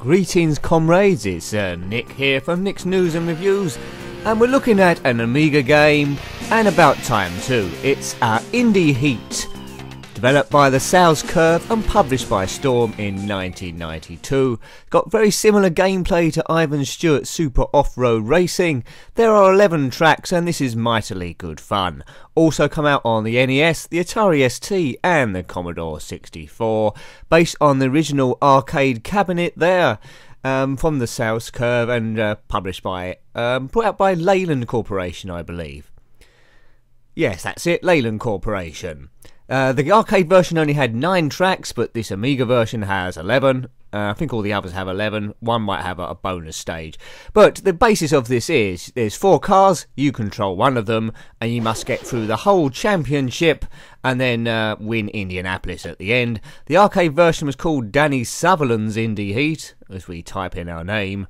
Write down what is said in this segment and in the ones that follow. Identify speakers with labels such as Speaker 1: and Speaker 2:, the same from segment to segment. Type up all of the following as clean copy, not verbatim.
Speaker 1: Greetings comrades, it's Nick here from Nick's News and Reviews, and we're looking at an Amiga game, and about time too. It's Indy Heat, developed by the Sales Curve and published by Storm in 1992. Got very similar gameplay to Ivan Stewart's Super Off-Road Racing. There are 11 tracks and this is mightily good fun. Also come out on the NES, the Atari ST and the Commodore 64, based on the original arcade cabinet there. From the Sales Curve and published by, put out by Leland Corporation, I believe. Yes, that's it, Leland Corporation. The arcade version only had 9 tracks, but this Amiga version has 11. I think all the others have 11. One might have a bonus stage. But the basis of this is, there's 4 cars, you control one of them, and you must get through the whole championship and then win Indianapolis at the end. The arcade version was called Danny Sutherland's Indy Heat, as we type in our name.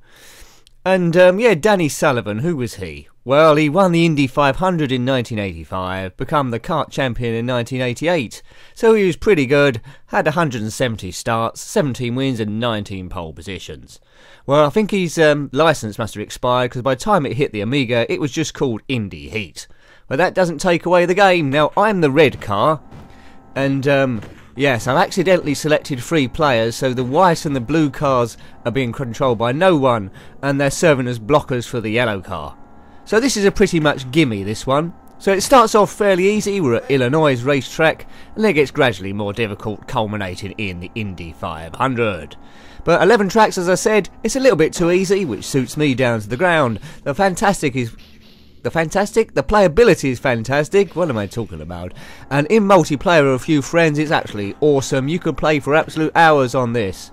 Speaker 1: And yeah, Danny Sullivan, who was he? Well, he won the Indy 500 in 1985, become the kart champion in 1988. So he was pretty good, had 170 starts, 17 wins and 19 pole positions. Well, I think his licence must have expired, because by the time it hit the Amiga, it was just called Indy Heat. But that doesn't take away the game. Now, I'm the red car, and yes, I've accidentally selected 3 players, so the white and the blue cars are being controlled by no one, and they're serving as blockers for the yellow car. So this is a pretty much gimme, this one. So it starts off fairly easy, we're at Illinois racetrack, and then it gets gradually more difficult, culminating in the Indy 500. But 11 tracks, as I said, it's a little bit too easy, which suits me down to the ground. The playability is fantastic. What am I talking about? And in multiplayer with a few friends, it's actually awesome. You can play for absolute hours on this.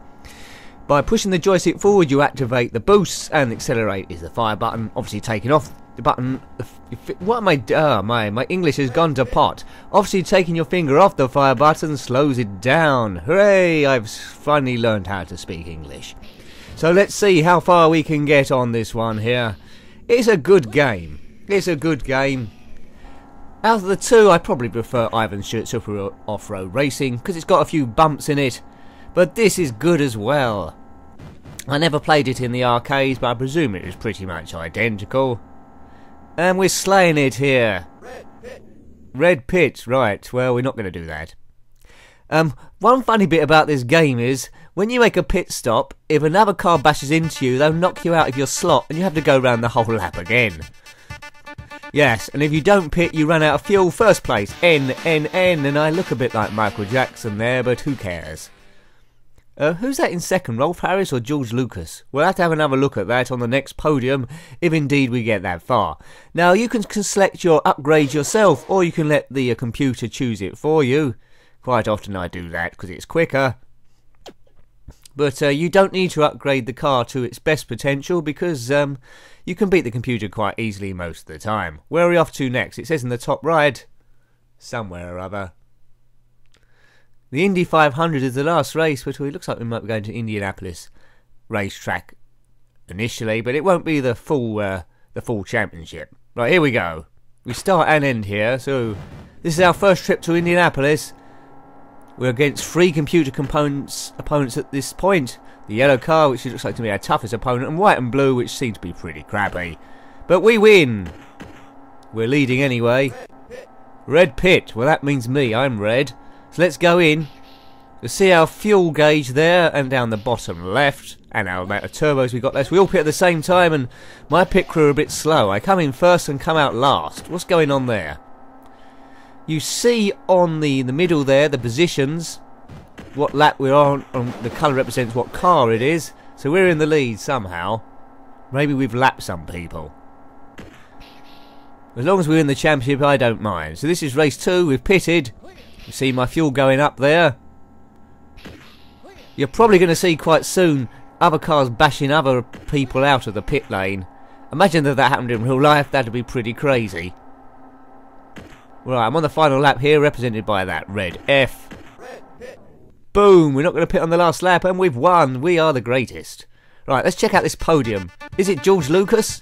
Speaker 1: By pushing the joystick forward, you activate the boost, and accelerate is the fire button. Obviously, taking off the button. What am I? My English has gone to pot. Obviously, taking your finger off the fire button slows it down. Hooray! I've finally learned how to speak English. So let's see how far we can get on this one here. It's a good game. It's a good game. Out of the 2, I probably prefer Ivan Stewart's Super Off-Road Racing, because it's got a few bumps in it. But this is good as well. I never played it in the arcades, but I presume it is pretty much identical. And we're slaying it here. Red pit, right. Well, we're not going to do that. One funny bit about this game is, when you make a pit stop, if another car bashes into you, they'll knock you out of your slot, and you have to go around the whole lap again. Yes, and if you don't pit, you run out of fuel. First place, N, and I look a bit like Michael Jackson there, but who cares? Who's that in second, Rolf Harris or George Lucas? We'll have to have another look at that on the next podium, if indeed we get that far. Now, you can select your upgrade yourself, or you can let the computer choose it for you. Quite often I do that, because it's quicker. But you don't need to upgrade the car to its best potential, because you can beat the computer quite easily most of the time. Where are we off to next? It says in the top right. Somewhere or other. The Indy 500 is the last race, but it looks like we might be going to Indianapolis racetrack initially, but it won't be the full championship. Right, here we go. We start and end here, so this is our first trip to Indianapolis. We're against 3 computer opponents at this point. The yellow car, which looks like to be our toughest opponent, and white and blue, which seem to be pretty crappy. But we win! We're leading anyway. Red pit, well that means me, I'm red. So let's go in. You'll see our fuel gauge there, and down the bottom left, and our amount of turbos we got left. We all pit at the same time, and my pit crew are a bit slow. I come in first and come out last. What's going on there? You see on the middle there, the positions, what lap we're on, the colour represents what car it is. So we're in the lead somehow. Maybe we've lapped some people. As long as we're in the championship, I don't mind. So this is race 2, we've pitted. You see my fuel going up there. You're probably going to see quite soon other cars bashing other people out of the pit lane. Imagine that happened in real life, that'd be pretty crazy. Right, I'm on the final lap here, represented by that red F. Boom, we're not going to pit on the last lap, and we've won. We are the greatest. Right, let's check out this podium. Is it George Lucas?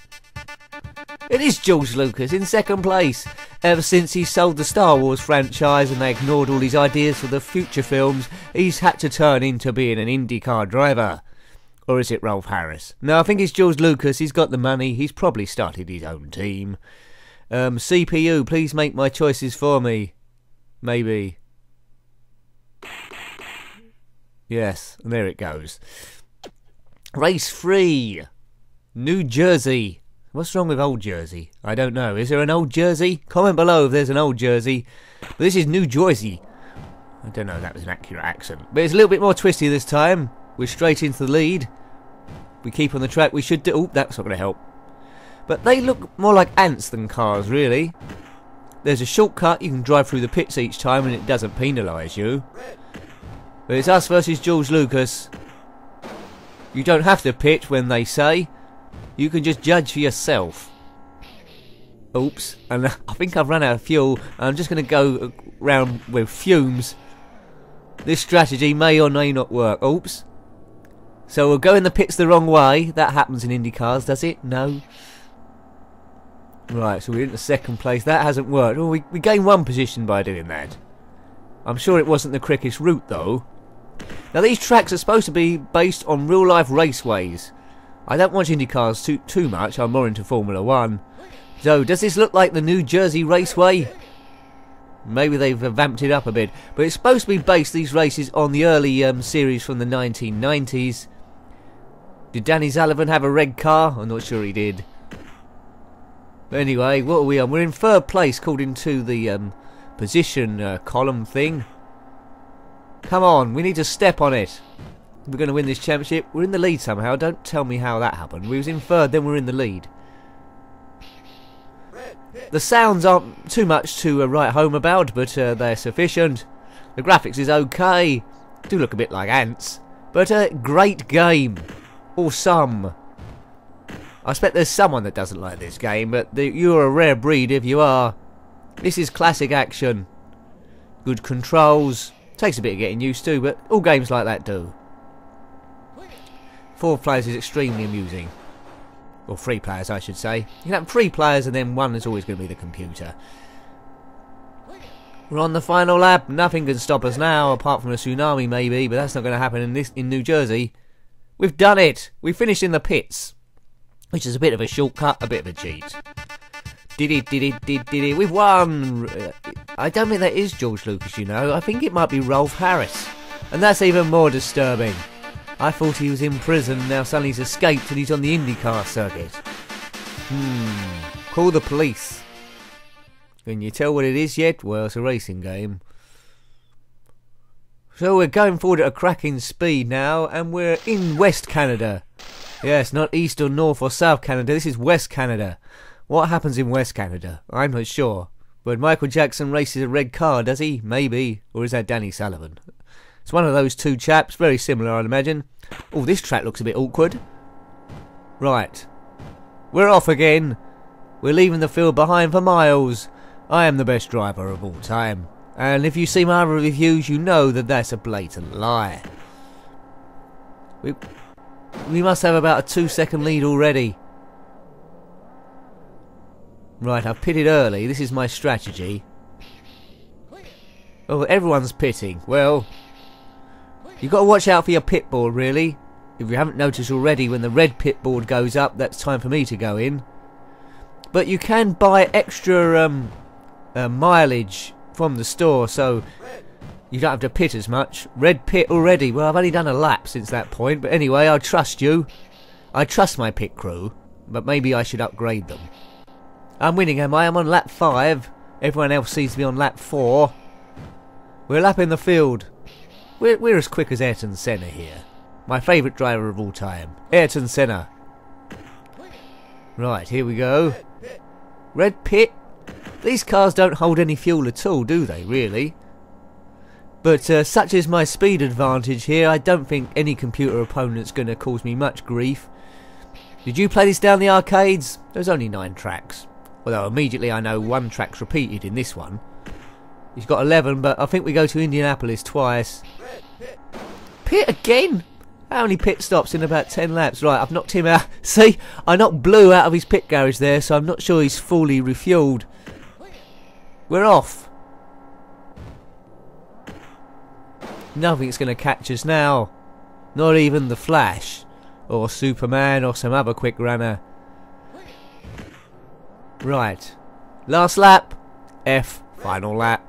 Speaker 1: It is George Lucas in second place. Ever since he sold the Star Wars franchise and they ignored all his ideas for the future films, he's had to turn into being an IndyCar driver. Or is it Rolf Harris? No, I think it's George Lucas. He's got the money. He's probably started his own team. CPU, please make my choices for me. Maybe. Yes, and there it goes. Race 3. New Jersey. What's wrong with Old Jersey? I don't know. Is there an Old Jersey? Comment below if there's an Old Jersey. But this is New Jersey. I don't know if that was an accurate accent. But it's a little bit more twisty this time. We're straight into the lead. We keep on the track. We should do... Oh, that's not going to help. But they look more like ants than cars, really. There's a shortcut. You can drive through the pits each time and it doesn't penalise you. But it's us versus George Lucas. You don't have to pit when they say. You can just judge for yourself. Oops. And I think I've run out of fuel. I'm just going to go round with fumes. This strategy may or may not work. Oops. So we'll go in the pits the wrong way. That happens in Indy cars, does it? No. Right, so we're into second place. That hasn't worked. Oh, we gained one position by doing that. I'm sure it wasn't the quickest route, though. Now, these tracks are supposed to be based on real-life raceways. I don't watch Indy cars too much. I'm more into Formula 1. So, does this look like the New Jersey Raceway? Maybe they've vamped it up a bit. But it's supposed to be based, these races, on the early series from the 1990s. Did Danny Sullivan have a red car? I'm not sure he did. But anyway, what are we on? We're in third place according to the position column thing. Come on, we need to step on it. We're going to win this championship. We're in the lead somehow. Don't tell me how that happened. We was in third, then we're in the lead. The sounds aren't too much to write home about, but they're sufficient. The graphics is okay. Do look a bit like ants. But great game. Or some. I expect there's someone that doesn't like this game, but you're a rare breed if you are. This is classic action. Good controls. Takes a bit of getting used to, but all games like that do. 4 players is extremely amusing. Or 3 players, I should say. You can have 3 players and then one is always going to be the computer. We're on the final lap. Nothing can stop us now, apart from a tsunami maybe, but that's not going to happen in New Jersey. We've done it! We finished in the pits. Which is a bit of a shortcut, a bit of a cheat. Did it. We've won! I don't think that is George Lucas, you know. I think it might be Rolf Harris. And that's even more disturbing. I thought he was in prison, now suddenly he's escaped and he's on the IndyCar circuit. Call the police. Can you tell what it is yet? Well, it's a racing game. So we're going forward at a cracking speed now, and we're in West Canada. Yes, not East or North or South Canada, this is West Canada. What happens in West Canada? I'm not sure. But Michael Jackson races a red car, does he? Maybe. Or is that Danny Sullivan? It's one of those 2 chaps, very similar I'd imagine. Oh, this track looks a bit awkward. Right. We're off again. We're leaving the field behind for miles. I am the best driver of all time. And if you see my other reviews, you know that that's a blatant lie. We must have about a 2-second lead already. Right, I've pitted early. This is my strategy. Oh, everyone's pitting. Well, you've got to watch out for your pit board, really. If you haven't noticed already, when the red pit board goes up, that's time for me to go in. But you can buy extra mileage from the store, so you don't have to pit as much. Red pit already. Well, I've only done a lap since that point, but anyway, I trust you. I trust my pit crew, but maybe I should upgrade them. I'm winning, am I? I'm on lap 5. Everyone else seems to be on lap 4. We're lapping the field. We're as quick as Ayrton Senna here. My favourite driver of all time. Ayrton Senna. Right, here we go. Red pit. These cars don't hold any fuel at all, do they, really? But such is my speed advantage here, I don't think any computer opponent's going to cause me much grief. Did you play this down the arcades? There's only 9 tracks. Although immediately I know 1 track's repeated in this one. He's got 11, but I think we go to Indianapolis twice. Pit again? How many pit stops in about 10 laps? Right, I've knocked him out. See, I knocked Blue out of his pit garage there, so I'm not sure he's fully refueled. We're off. Nothing's going to catch us now. Not even the Flash. or Superman or some other quick runner. Right, last lap, F, final lap.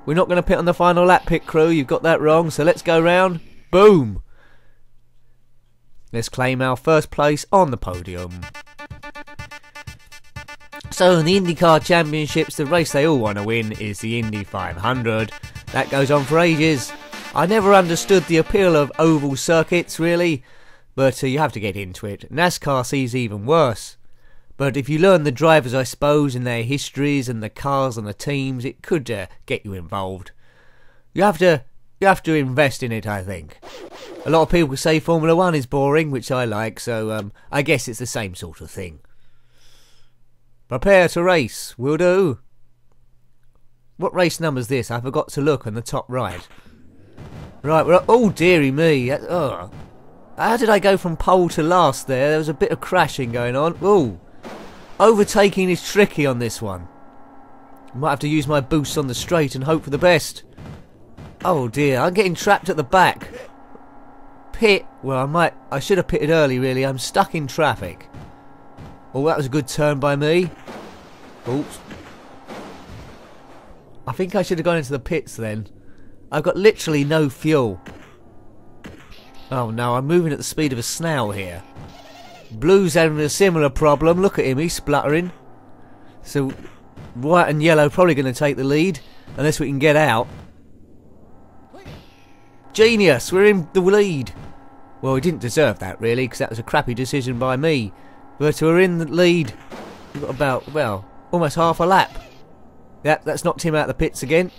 Speaker 1: We're not going to pit on the final lap, pit crew, you've got that wrong, so let's go round. Boom! Let's claim our first place on the podium. So in the IndyCar Championships, the race they all want to win is the Indy 500. That goes on for ages. I never understood the appeal of oval circuits, really, but you have to get into it. NASCAR sees even worse. But if you learn the drivers, I suppose, and their histories and the cars and the teams, it could get you involved. You have to invest in it, I think. A lot of people say Formula 1 is boring, which I like, so I guess it's the same sort of thing. Prepare to race, will do. What race number's this? I forgot to look on the top right. Right, we're oh dearie me. How did I go from pole to last there? There was a bit of crashing going on. Ooh. Overtaking is tricky on this one. I might have to use my boost on the straight and hope for the best. Oh dear, I'm getting trapped at the back. Pit. Well, I should have pitted early, really. I'm stuck in traffic. Oh, that was a good turn by me. Oops. I think I should have gone into the pits then. I've got literally no fuel. Oh no, I'm moving at the speed of a snail here. Blue's having a similar problem. Look at him, he's spluttering. So, white and yellow probably going to take the lead, unless we can get out. Genius, we're in the lead. Well, we didn't deserve that really, because that was a crappy decision by me. But we're in the lead. We've got about, well, almost half a lap. Yep, that's knocked him out of the pits again.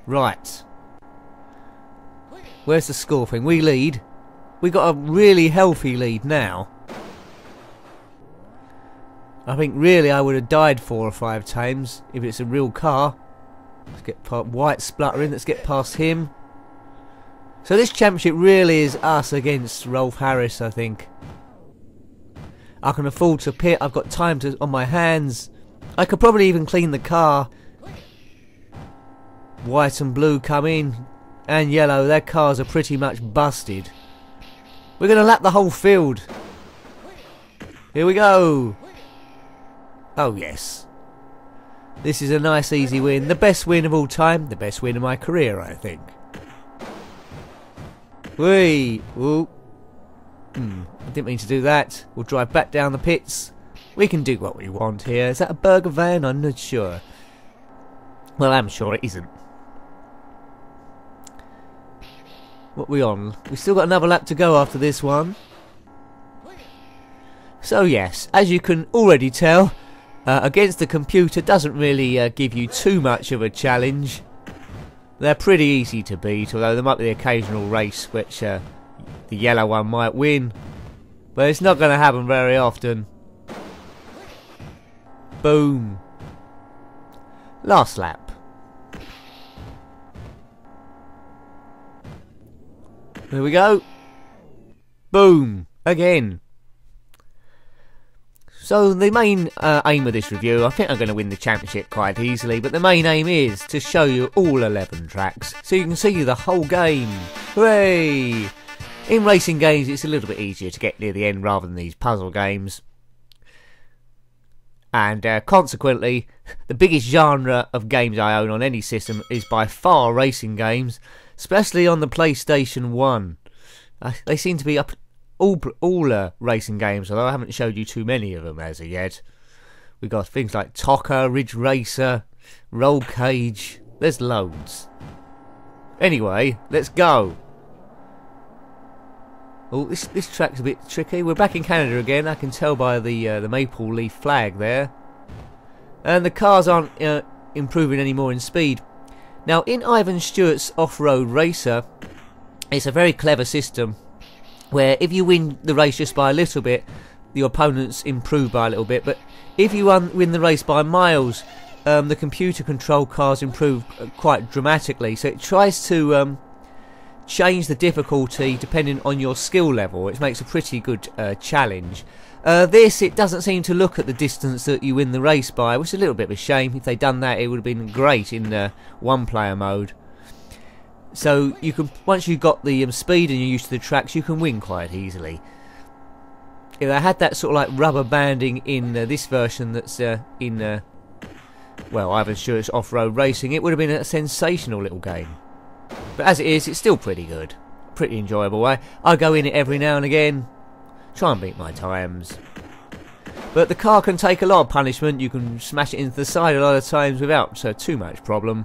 Speaker 1: Right. Where's the score thing? We lead. We got a really healthy lead now. I think really I would have died 4 or 5 times if it's a real car. Let's get past White spluttering. Let's get past him. So this championship really is us against Rolf Harris, I think. I can afford to pit. I've got time on my hands. I could probably even clean the car. White and blue come in. And yellow. Their cars are pretty much busted. We're going to lap the whole field. Here we go. Oh yes. This is a nice easy win. The best win of all time. The best win of my career, I think. Whee! Ooh. I didn't mean to do that. We'll drive back down the pits. We can do what we want here. Is that a burger van? I'm not sure. Well, I'm sure it isn't. What are we on? We've still got another lap to go after this one. So yes, as you can already tell, against the computer doesn't really give you too much of a challenge. They're pretty easy to beat, although there might be the occasional race which the yellow one might win. But it's not going to happen very often. Boom. Last lap. There we go. Boom. Again. So the main aim of this review, I think I'm going to win the championship quite easily, but the main aim is to show you all 11 tracks, so you can see the whole game. Hooray! In racing games it's a little bit easier to get near the end rather than these puzzle games. And consequently, the biggest genre of games I own on any system is by far racing games, especially on the PlayStation 1. They seem to be up all racing games, although I haven't showed you too many of them as of yet. We've got things like Tocker, Ridge Racer, Roll Cage. There's loads. Anyway, let's go. Oh, this track's a bit tricky. We're back in Canada again. I can tell by the maple leaf flag there. And the cars aren't improving any more in speed. Now, in Ivan Stewart's Off-Road Racer, it's a very clever system where if you win the race just by a little bit, your opponents improve by a little bit. But if you win the race by miles, the computer control cars improve quite dramatically. So it tries to change the difficulty depending on your skill level, which makes a pretty good challenge. It doesn't seem to look at the distance that you win the race by, which is a little bit of a shame. If they'd done that, it would have been great in one-player mode. So you can, once you've got the speed and you're used to the tracks, you can win quite easily. If they had that sort of like rubber banding in this version that's in, well, Ivan Stewart's off-road racing, it would have been a sensational little game. But as it is, it's still pretty good. Pretty enjoyable. I go in it every now and again, try and beat my times. But the car can take a lot of punishment. You can smash it into the side a lot of times without too much problem.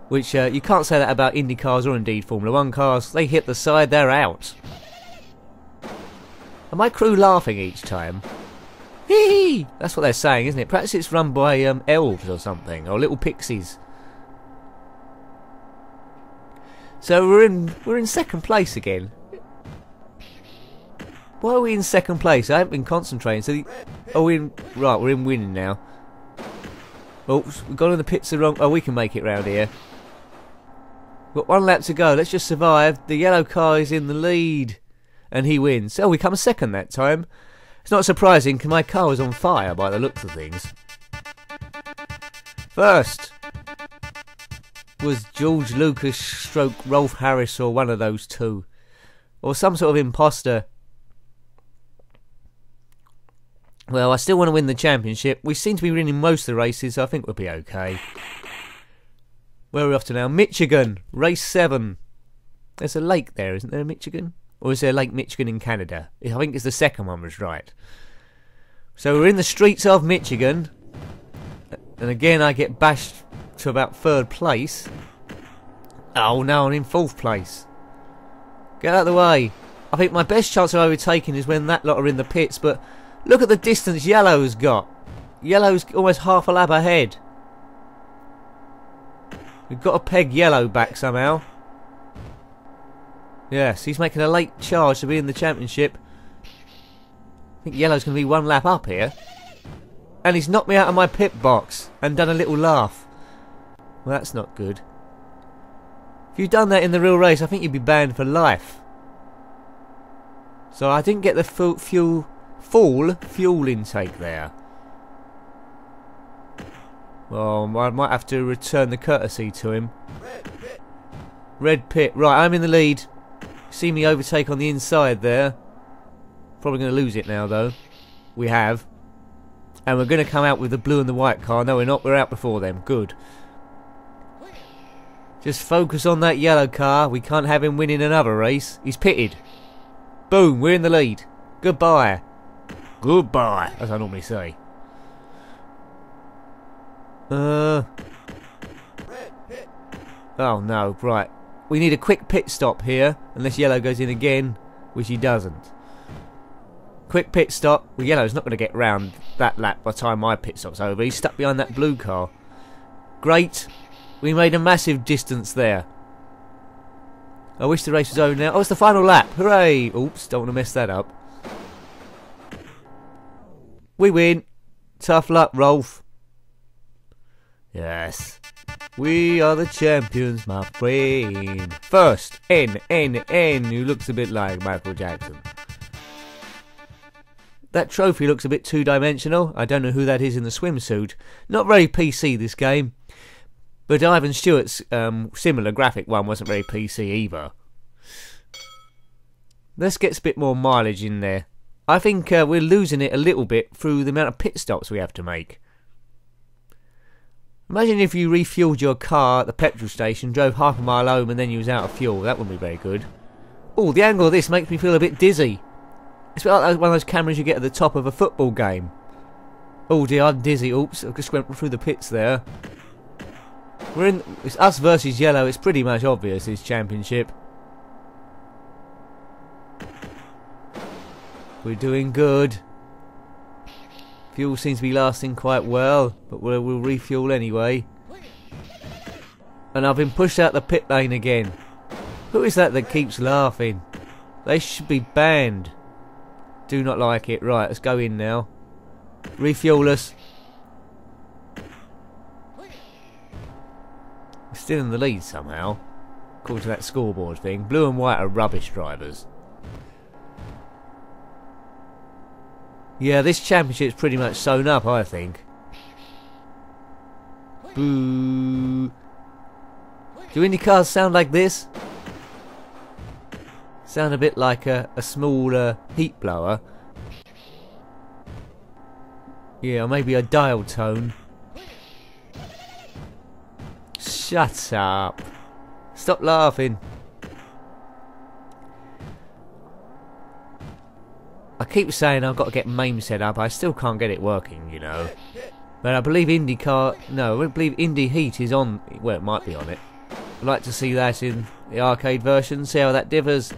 Speaker 1: Which you can't say that about Indy cars or indeed Formula 1 cars. They hit the side, they're out. And my crew laughing each time. Hee hee! That's what they're saying, isn't it? Perhaps it's run by elves or something, or little pixies. So we're in second place again. Why are we in second place? I haven't been concentrating. So we're in winning now. Oops, we've gone in the pits the wrong. Oh, we can make it round here. We've got 1 lap to go. Let's just survive. The yellow car is in the lead. And he wins. Oh, we come second that time. It's not surprising because my car was on fire by the looks of things. First was George Lucas stroke Rolf Harris or one of those two. Or some sort of imposter. Well, I still want to win the championship. We seem to be winning most of the races, so I think we'll be okay. Where are we off to now? Michigan, race 7. There's a lake there, isn't there, Michigan? Or is there Lake Michigan in Canada? I think it's the second one was right. So we're in the streets of Michigan. And again I get bashed to about 3rd place. Oh no, I'm in 4th place. Get out of the way. I think my best chance of overtaking is when that lot are in the pits. But look at the distance Yellow's got. Yellow's almost half a lap ahead. We've got to peg Yellow back somehow. Yes, he's making a late charge to be in the championship. I think Yellow's going to be 1 lap up here. And he's knocked me out of my pit box and done a little laugh. Well, that's not good. If you'd done that in the real race, I think you'd be banned for life. So I didn't get the full fuel intake there. Well, I might have to return the courtesy to him. Red pit. Right, I'm in the lead. See me overtake on the inside there. Probably going to lose it now, though. We have. And we're going to come out with the blue and the white car. No, we're not. We're out before them. Good. Just focus on that yellow car. We can't have him winning another race. He's pitted. Boom. We're in the lead. Goodbye. Goodbye, as I normally say. Oh, no. Right. We need a quick pit stop here, unless Yellow goes in again, which he doesn't. Quick pit stop. Well, Yellow's not going to get round that lap by the time my pit stop's over. He's stuck behind that blue car. Great. We made a massive distance there. I wish the race was over now. Oh, it's the final lap. Hooray. Oops, don't want to mess that up. We win. Tough luck, Rolf. Yes. We are the champions, my friend. First, N, who looks a bit like Michael Jackson. That trophy looks a bit two-dimensional. I don't know who that is in the swimsuit. Not very PC, this game. But Ivan Stewart's similar graphic one wasn't very PC either. Let's get a bit more mileage in there. I think we're losing it a little bit through the amount of pit stops we have to make. Imagine if you refuelled your car at the petrol station, drove half a mile home and then you was out of fuel. That wouldn't be very good. Oh, the angle of this makes me feel a bit dizzy. It's a bit like one of those cameras you get at the top of a football game. Oh dear, I'm dizzy. Oops, I just went through the pits there. It's us versus Yellow. It's pretty much obvious, this championship. We're doing good. Fuel seems to be lasting quite well, but we'll refuel anyway. And I've been pushed out the pit lane again. Who is that keeps laughing? They should be banned. Do not like it. Right, let's go in now. Refuel us. We're still in the lead somehow, according to that scoreboard thing. Blue and white are rubbish drivers. Yeah, this championship's pretty much sewn up, I think. Boo. Do Indy cars sound like this? Sound a bit like a small heat blower. Yeah, or maybe a dial tone. Shut up. Stop laughing. I keep saying I've got to get MAME set up. I still can't get it working, you know. But I believe I believe Indy Heat is on. Well, it might be on it. I'd like to see that in the arcade version, see how that differs.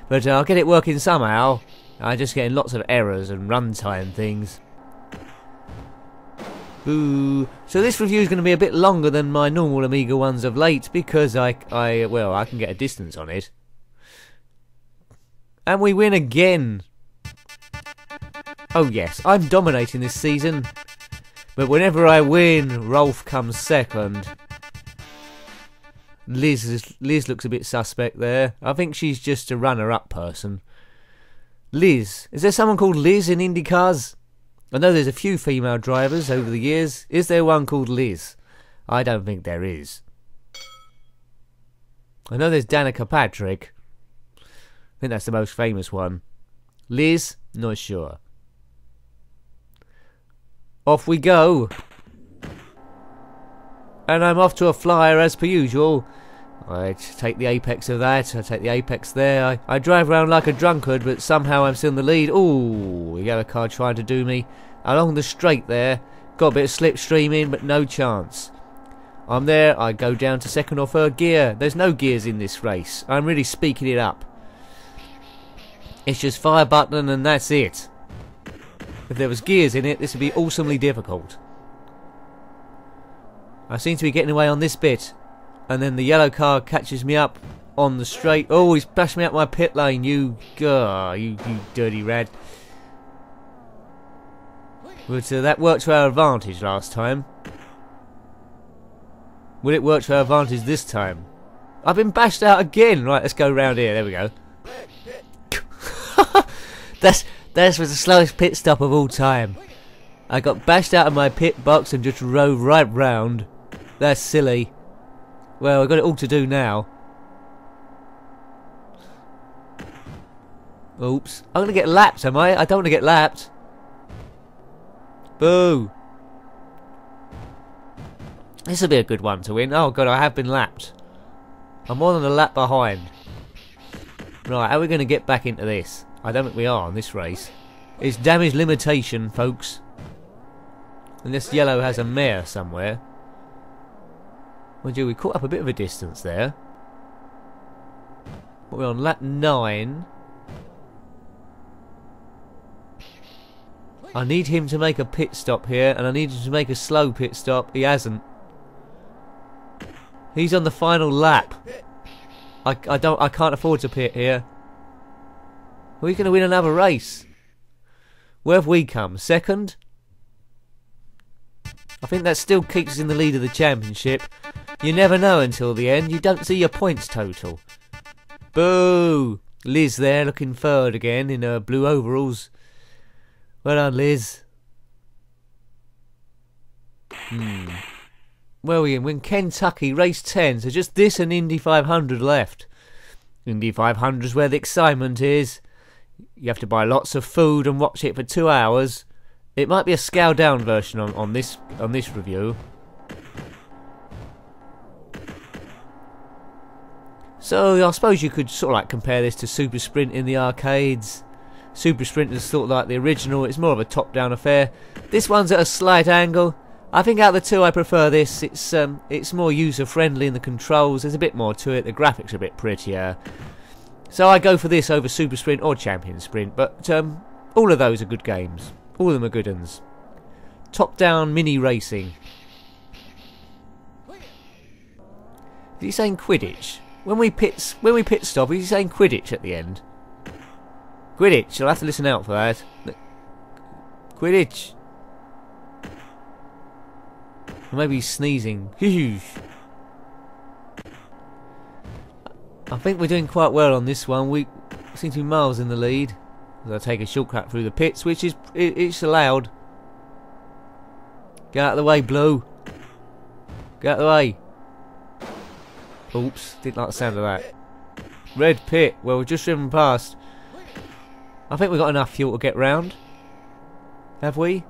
Speaker 1: But I'll get it working somehow. I'm just getting lots of errors and runtime things. Ooh. So this review is going to be a bit longer than my normal Amiga ones of late because I can get a distance on it. And we win again. Oh yes, I'm dominating this season. But whenever I win, Rolf comes second. Liz looks a bit suspect there. I think she's just a runner-up person. Liz. Is there someone called Liz in IndyCars? I know there's a few female drivers over the years. Is there one called Liz? I don't think there is. I know there's Danica Patrick. I think that's the most famous one. Liz? Not sure. Off we go. And I'm off to a flyer as per usual. I take the apex of that, I take the apex there. I drive around like a drunkard, but somehow I'm still in the lead. Ooh, we got a car trying to do me. Along the straight there. Got a bit of slipstreaming, but no chance. I'm there, I go down to second or third gear. There's no gears in this race. I'm really speaking it up. It's just fire button and that's it. If there was gears in it, this would be awesomely difficult. I seem to be getting away on this bit. And then the yellow car catches me up on the straight. Oh, he's bashed me up my pit lane, you dirty rat. But that worked to our advantage last time. Will it work to our advantage this time? I've been bashed out again. Right, let's go round here. There we go. That was the slowest pit stop of all time. I got bashed out of my pit box and just rode right round. That's silly. Well, I've got it all to do now. Oops. I'm going to get lapped, am I? I don't want to get lapped. Boo. This will be a good one to win. Oh, God, I have been lapped. I'm more than a lap behind. Right, how are we going to get back into this? I don't think we are on this race. It's damage limitation, folks. And this yellow has a mare somewhere. Mind you, we caught up a bit of a distance there. But we're on lap 9. I need him to make a pit stop here, and I need him to make a slow pit stop. He hasn't. He's on the final lap. I can't afford to pit here. We're going to win another race. Where have we come? Second? I think that still keeps us in the lead of the championship. You never know until the end. You don't see your points total. Boo! Liz there looking third again in her blue overalls. Well done, Liz. Where are we in? We're in Kentucky, race 10. So just this and Indy 500 left. Indy 500 is where the excitement is. You have to buy lots of food and watch it for 2 hours. It might be a scaled down version on this review. So I suppose you could sort of like compare this to Super Sprint in the arcades. Super Sprint is sort of like the original. It's more of a top-down affair. This one's at a slight angle. I think out of the two I prefer this. It's more user-friendly in the controls. There's a bit more to it. The graphics are a bit prettier. So I go for this over Super Sprint or Champion Sprint. But all of those are good games. All of them are good ones. Top-down mini racing. Is he saying Quidditch? When we pit stop, is he saying Quidditch at the end? Quidditch. I'll have to listen out for that. Quidditch. Or maybe he's sneezing. I think we're doing quite well on this one. We seem to be miles in the lead. As I take a shortcut through the pits, which is it's allowed. Get out of the way, Blue. Get out of the way. Oops, didn't like the sound of that. Red pit. Well, we've just driven past. I think we've got enough fuel to get round. Have we?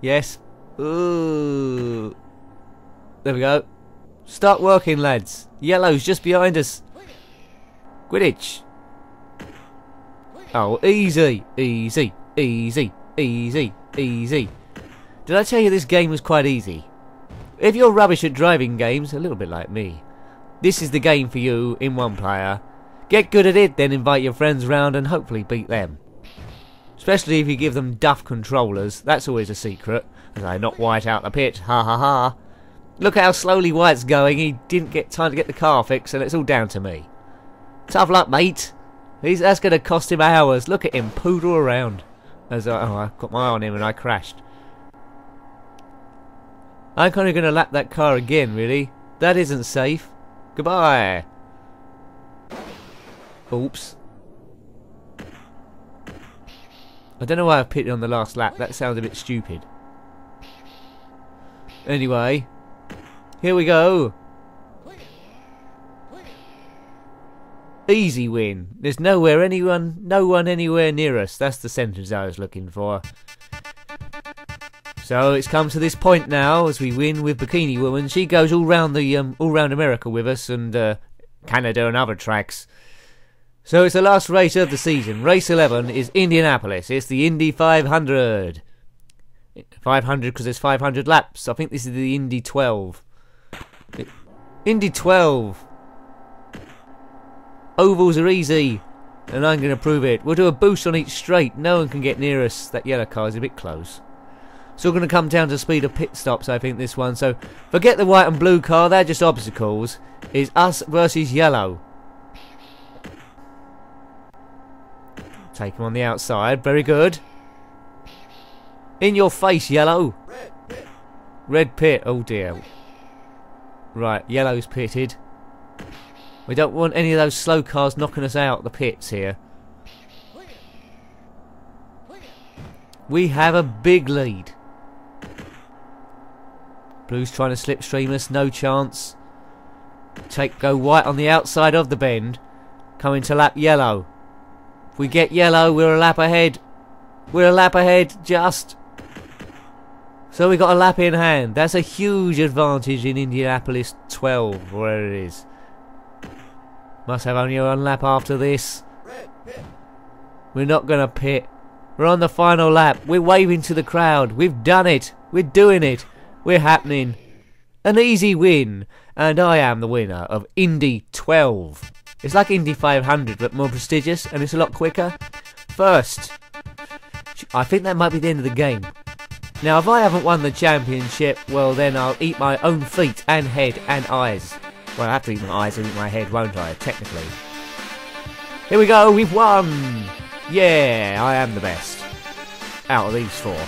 Speaker 1: Yes. Ooh. There we go. Start working, lads. Yellow's just behind us. Quidditch. Oh, easy. Easy. Easy. Easy. Easy. Did I tell you this game was quite easy? If you're rubbish at driving games, a little bit like me, this is the game for you in one player. Get good at it, then invite your friends round and hopefully beat them. Especially if you give them duff controllers, that's always a secret. As I knock White out the pit, ha ha ha. Look how slowly White's going, he didn't get time to get the car fixed and it's all down to me. Tough luck, mate. That's going to cost him hours. Look at him poodle around. As I got my eye on him and I crashed. I'm kind of going to lap that car again, really. That isn't safe. Goodbye. Oops. I don't know why I pitted on the last lap. That sounds a bit stupid. Anyway, here we go. Easy win. There's no one anywhere near us. That's the sentence I was looking for. So it's come to this point now as we win with Bikini Woman. She goes all round America with us and Canada and other tracks. So it's the last race of the season. Race 11 is Indianapolis. It's the Indy 500. 500 because there's 500 laps. I think this is the Indy 12. Indy 12. Ovals are easy, and I'm going to prove it. We'll do a boost on each straight. No one can get near us. That yellow car is a bit close. It's all going to come down to speed of pit stops, I think, this one. So forget the white and blue car. They're just obstacles. It's us versus yellow. Take him on the outside. Very good. In your face, yellow. Red pit. Oh, dear. Right, yellow's pitted. We don't want any of those slow cars knocking us out the pits here. We have a big lead. Blue's trying to slipstream us, no chance. Go white on the outside of the bend. Coming to lap yellow. If we get yellow, we're a lap ahead. We're a lap ahead, just. So we got a lap in hand. That's a huge advantage in Indianapolis 12, where it is. Must have only one lap after this. We're not going to pit. We're on the final lap. We're waving to the crowd. We've done it. We're doing it. We're happening. An easy win. And I am the winner of Indy 12. It's like Indy 500 but more prestigious and it's a lot quicker. First, I think that might be the end of the game. Now if I haven't won the championship, well then I'll eat my own feet and head and eyes. Well, I have to eat my eyes and eat my head, won't I, technically. Here we go, we've won! Yeah, I am the best. Out of these four.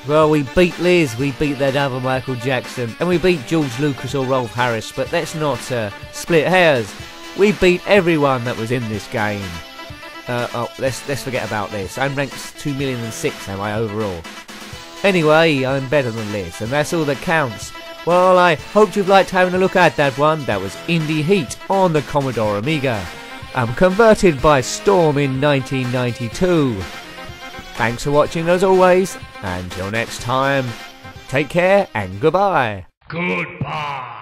Speaker 1: Well, we beat Liz, we beat that other Michael Jackson, and we beat George Lucas or Rolf Harris, but let's not split hairs. We beat everyone that was in this game. Let's forget about this. I'm ranked 2,006,000, am I, overall? Anyway, I'm better than Liz, and that's all that counts. Well, I hope you've liked having a look at that one. That was Indy Heat on the Commodore Amiga. Converted by Storm in 1992. Thanks for watching as always. Until next time, take care and goodbye.
Speaker 2: Goodbye.